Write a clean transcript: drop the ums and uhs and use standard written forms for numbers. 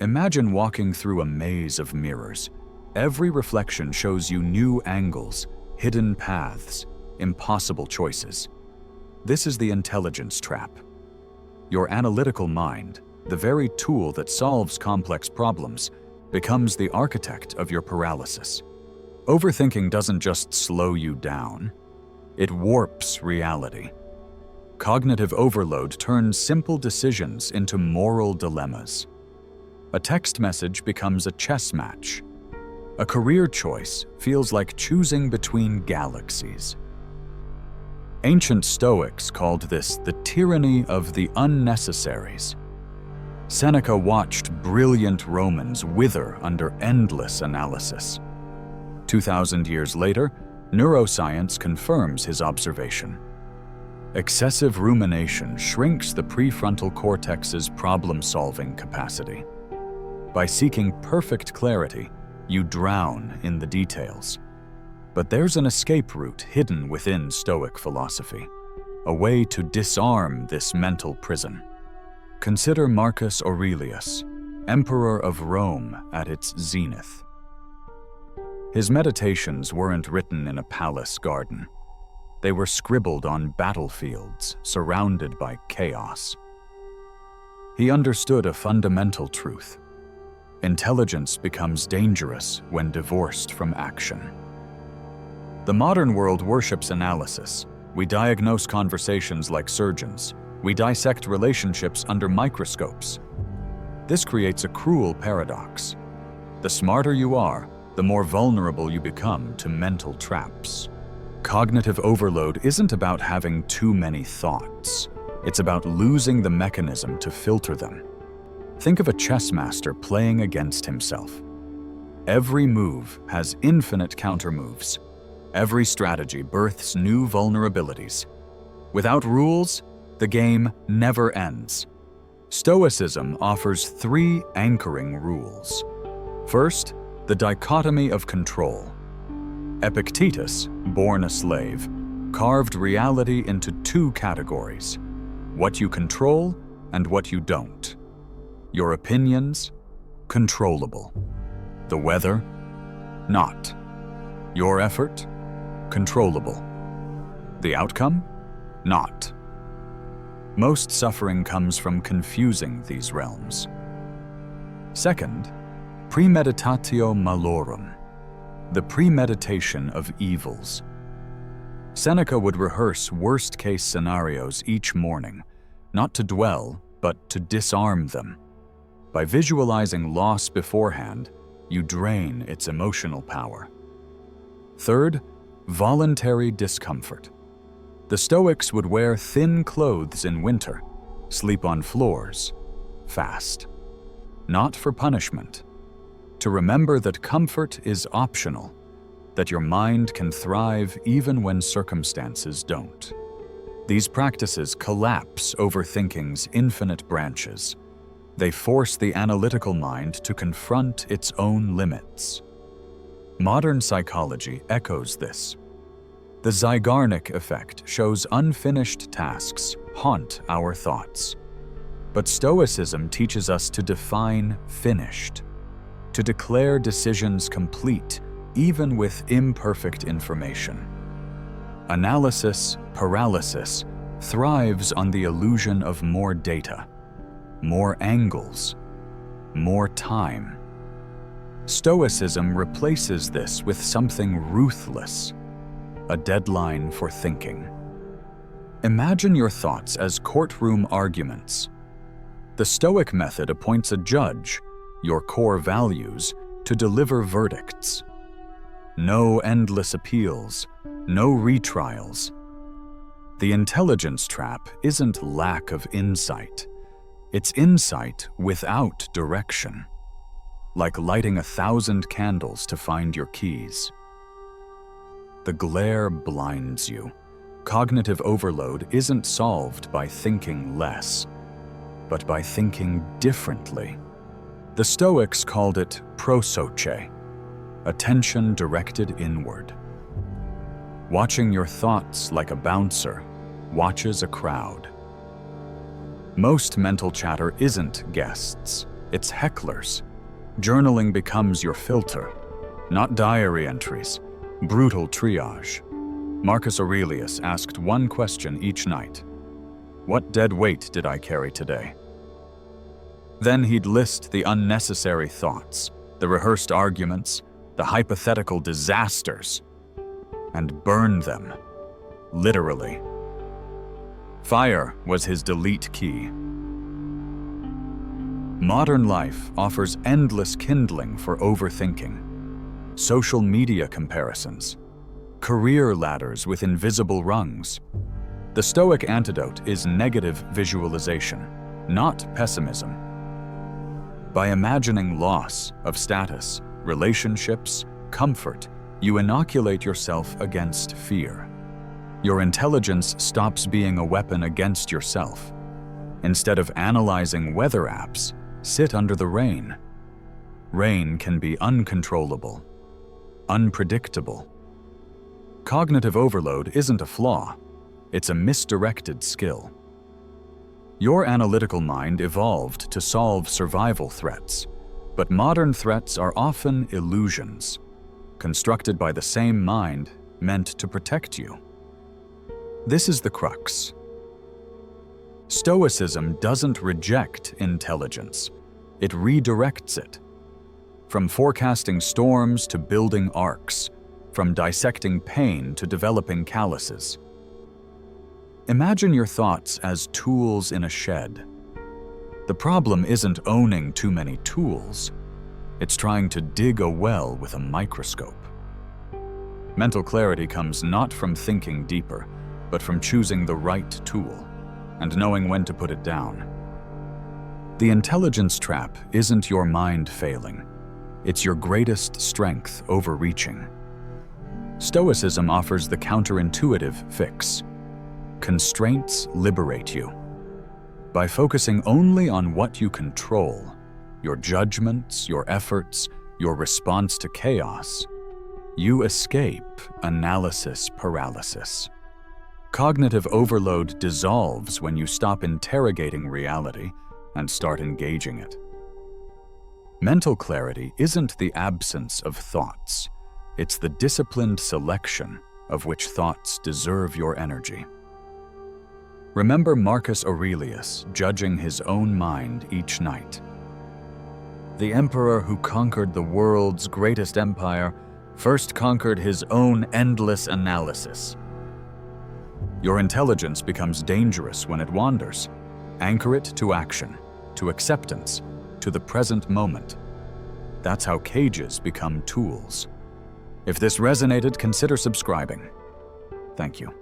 Imagine walking through a maze of mirrors. Every reflection shows you new angles, hidden paths, impossible choices. This is the intelligence trap. Your analytical mind, the very tool that solves complex problems, becomes the architect of your paralysis. Overthinking doesn't just slow you down, it warps reality. Cognitive overload turns simple decisions into moral dilemmas. A text message becomes a chess match. A career choice feels like choosing between galaxies. Ancient Stoics called this the tyranny of the unnecessaries. Seneca watched brilliant Romans wither under endless analysis. 2,000 years later, neuroscience confirms his observation. Excessive rumination shrinks the prefrontal cortex's problem-solving capacity. By seeking perfect clarity, you drown in the details. But there's an escape route hidden within Stoic philosophy, a way to disarm this mental prison. Consider Marcus Aurelius, Emperor of Rome at its zenith. His meditations weren't written in a palace garden. They were scribbled on battlefields surrounded by chaos. He understood a fundamental truth. Intelligence becomes dangerous when divorced from action. The modern world worships analysis. We diagnose conversations like surgeons. We dissect relationships under microscopes. This creates a cruel paradox. The smarter you are, the more vulnerable you become to mental traps. Cognitive overload isn't about having too many thoughts. It's about losing the mechanism to filter them. Think of a chess master playing against himself. Every move has infinite countermoves. Every strategy births new vulnerabilities. Without rules, the game never ends. Stoicism offers 3 anchoring rules. First, the dichotomy of control. Epictetus, born a slave, carved reality into 2 categories: what you control and what you don't. Your opinions, controllable. The weather, not. Your effort, controllable. The outcome, not. Most suffering comes from confusing these realms. Second, premeditatio malorum, the premeditation of evils. Seneca would rehearse worst-case scenarios each morning, not to dwell, but to disarm them. By visualizing loss beforehand, you drain its emotional power. Third, voluntary discomfort. The Stoics would wear thin clothes in winter, sleep on floors, fast. Not for punishment. To remember that comfort is optional, that your mind can thrive even when circumstances don't. These practices collapse overthinking's infinite branches. They force the analytical mind to confront its own limits. Modern psychology echoes this. The Zeigarnik effect shows unfinished tasks haunt our thoughts. But Stoicism teaches us to define finished, to declare decisions complete, even with imperfect information. Analysis, paralysis, thrives on the illusion of more data, more angles, more time. Stoicism replaces this with something ruthless, a deadline for thinking. Imagine your thoughts as courtroom arguments. The Stoic method appoints a judge, your core values, to deliver verdicts. No endless appeals, no retrials. The intelligence trap isn't lack of insight. It's insight without direction, like lighting 1,000 candles to find your keys. The glare blinds you. Cognitive overload isn't solved by thinking less, but by thinking differently. The Stoics called it prosoche, attention directed inward. Watching your thoughts like a bouncer watches a crowd. Most mental chatter isn't guests, It's hecklers. Journaling becomes your filter, not diary entries, brutal triage. Marcus Aurelius asked one question each night. What dead weight did I carry today? Then he'd list the unnecessary thoughts, the rehearsed arguments, the hypothetical disasters, and burn them, literally. Fire was his delete key. Modern life offers endless kindling for overthinking, social media comparisons, career ladders with invisible rungs. The Stoic antidote is negative visualization, not pessimism. By imagining loss of status, relationships, comfort, you inoculate yourself against fear. Your intelligence stops being a weapon against yourself. Instead of analyzing weather apps, sit under the rain. Rain can be uncontrollable, unpredictable. Cognitive overload isn't a flaw, it's a misdirected skill. Your analytical mind evolved to solve survival threats, but modern threats are often illusions, constructed by the same mind meant to protect you. This is the crux. Stoicism doesn't reject intelligence, it redirects it. From forecasting storms to building arcs, from dissecting pain to developing calluses. Imagine your thoughts as tools in a shed. The problem isn't owning too many tools, it's trying to dig a well with a microscope. Mental clarity comes not from thinking deeper, but from choosing the right tool and knowing when to put it down. The intelligence trap isn't your mind failing, it's your greatest strength overreaching. Stoicism offers the counterintuitive fix. Constraints liberate you. By focusing only on what you control, your judgments, your efforts, your response to chaos, you escape analysis paralysis. Cognitive overload dissolves when you stop interrogating reality and start engaging it. Mental clarity isn't the absence of thoughts, it's the disciplined selection of which thoughts deserve your energy. Remember Marcus Aurelius judging his own mind each night. The emperor who conquered the world's greatest empire first conquered his own endless analysis. Your intelligence becomes dangerous when it wanders. Anchor it to action, to acceptance, to the present moment. That's how cages become tools. If this resonated, consider subscribing. Thank you.